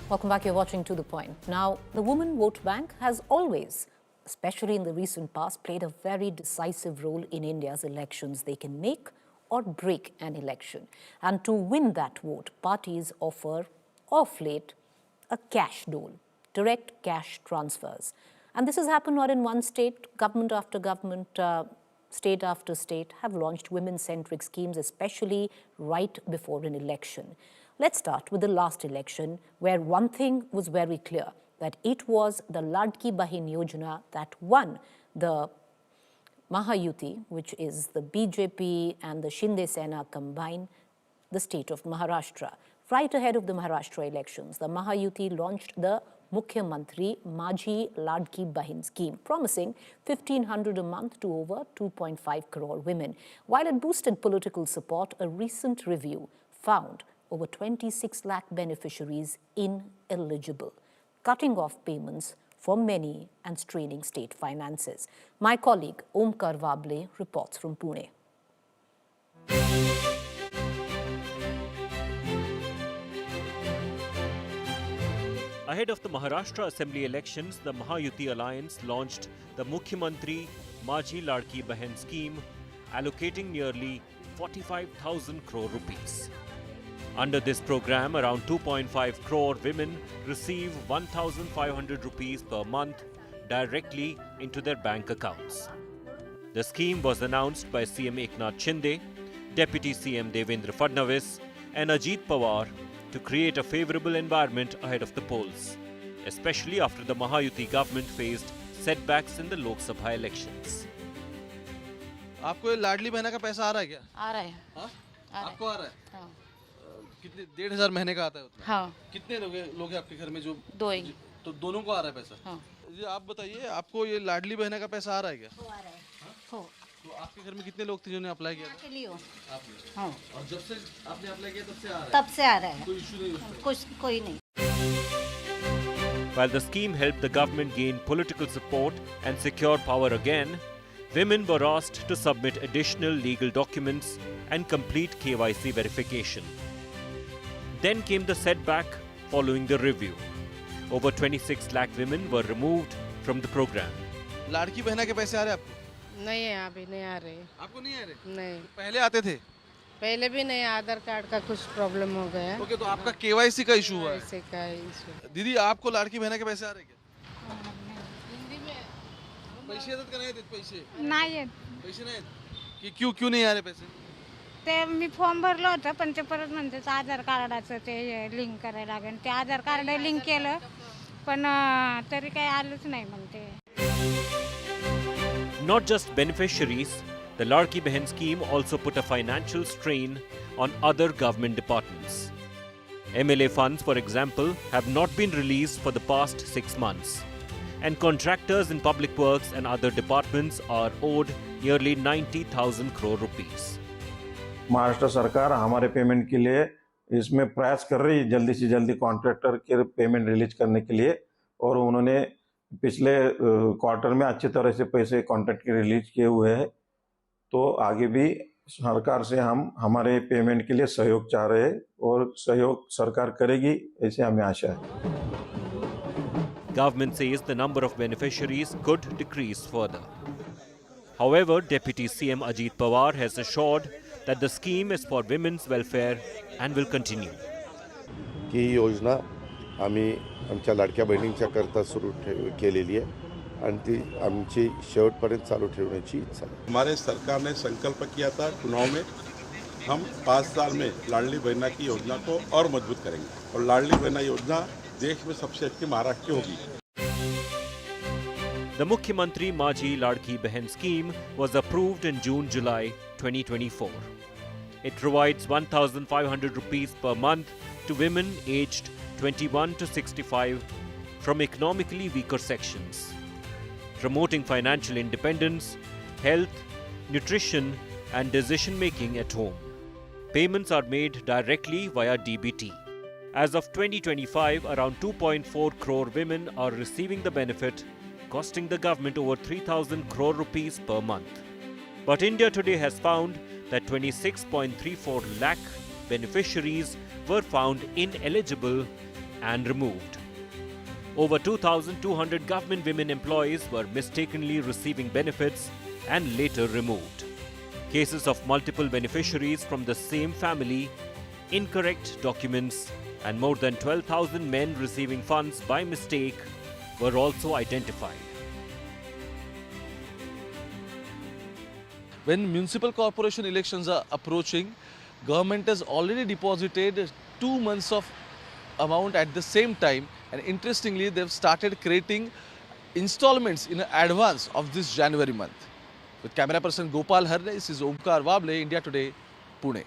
Welcome back. You're watching To The Point. Now, the woman vote bank has always, especially in the recent past, played a very decisive role in India's elections. They can make or break an election. And to win that vote, parties offer, of late, a cash dole, direct cash transfers. And this has happened not in one state. Government after government, state after state have launched women-centric schemes, especially right before an election. Let's start with the last election, where one thing was very clear, that it was the Ladki Bahin Yojana that won the Mahayuti, which is the BJP and the Shinde Sena combined, the state of Maharashtra. Right ahead of the Maharashtra elections, the Mahayuti launched the Mukhyamantri Majhi Ladki Bahin scheme, promising 1,500 a month to over 2.5 crore women. While it boosted political support, a recent review found over 26 lakh beneficiaries ineligible, cutting off payments for many and straining state finances. My colleague Omkar Vable reports from Pune. Ahead of the Maharashtra Assembly elections, the Mahayuti Alliance launched the Mukhyamantri Majhi Ladki Bahin scheme, allocating nearly 45,000 crore rupees. Under this program, around 2.5 crore women receive 1,500 rupees per month directly into their bank accounts. The scheme was announced by CM Eknath Shinde, Deputy CM Devendra Fadnavis and Ajit Pawar to create a favourable environment ahead of the polls, especially after the Mahayuti government faced setbacks in the Lok Sabha elections. आपको ये लाडली बहना का पैसा आ रहा है क्या? आ रहा है। हाँ? आ आपको आ रहा है? हाँ। कितने 1,500 महीने का आता है उतना? हाँ। कितने लोग हैं आपके घर में जो? दो ही। तो दोनों को आ रहा है पैसा? हाँ। जी आप बताइए, आपको ये लाडली बहना का पैसा आ रहा है क्या? आ रहा है। हो। तो आपके घर में कितने लोग थे जिन्होंने अप्लाई किया था? अकेली हो। आपने। हाँ। और जब से आपने अप्लाई किया तब से आ रहा है? तब से आ रहा है। कोई इशू नहीं उसमें? कोई नहीं। While the scheme helped the government gain political support and secure power again, women were asked to submit additional legal documents and complete KYC verification. Then came the setback following the review. Over 26 lakh women were removed from the program. लाड़की बहना के पैसे आ रहे हैं आपको? नहीं है, अभी नहीं आ रहे। आपको नहीं आ रहे? नहीं, पहले आते थे? पहले भी नहीं, आधार कार्ड का कुछ प्रॉब्लम हो गया। ओके, तो आपका केवाईसी का इशू हुआ है? ऐसे का इशू। दीदी आपको लाड़की बहना के पैसे आ रहे हैं क्या? पैसे येतात का नाही येत पैसे? नाही येत. पैसे नाही येत? की क्यों नहीं आ रहे पैसे? ते मी फॉर्म भरलं होतं पण ते परत म्हणते आधार कार्डाचं ते लिंक करायला लागेल. ते आधार कार्ड लिंक केलं पण तरी काही आलंच नाही म्हणते. Not just beneficiaries, the Ladki Bahin scheme also put a financial strain on other government departments. MLA funds, for example, have not been released for the past 6 months. And contractors in public works and other departments are owed nearly 90,000 crore rupees. Maharashtra सरकार हमारे payment के लिए इसमें प्रयास कर रही है जल्दी से जल्दी कॉन्ट्रैक्टर के पेमेंट रिलीज करने के लिए, और उन्होंने पिछले क्वार्टर में अच्छी तरह से पैसे कॉन्ट्रैक्ट के रिलीज किए हुए हैं. तो आगे भी सरकार से हम हमारे पेमेंट के लिए सहयोग चाह रहे हैं और सहयोग सरकार करेगी ऐसे हमें आशा है. Government says the number of beneficiaries could decrease further. However, Deputy CM Ajit Pawar has assured that the scheme is for women's welfare and will continue. ही योजना आम्ही आमच्या लाडक्या बहिणींच्या करता सुरू केलेली आहे आणि ती आमची शेवटपर्यंत चालू ठेवण्याची इच्छा आहे. हमारे सरकार ने संकल्प किया था चुनाव में हम 5 साल में लाडली बहना की योजना को और मजबूत करेंगे और लाडली बहना योजना देश में सबसे अच्छी महाराष्ट्र की होगी. The Mukhyamantri Majhi Ladki Bahin scheme was approved in June-July 2024. It provides 1,500 rupees per month to women aged 21 to 65 from economically weaker sections, promoting financial independence, health, nutrition and decision-making at home. Payments are made directly via DBT. As of 2025, around 2.4 crore women are receiving the benefit, costing the government over 3,000 crore rupees per month. But India Today has found that 26.34 lakh beneficiaries were found ineligible and removed. Over 2,200 government women employees were mistakenly receiving benefits and later removed. Cases of multiple beneficiaries from the same family, incorrect documents, and more than 12,000 men receiving funds by mistake were also identified. When municipal corporation elections are approaching, government has already deposited 2 months of amount at the same time, and interestingly they've started creating installments in advance of this January month. With camera person Gopal Harne, this is Omkar Wable, India Today, Pune.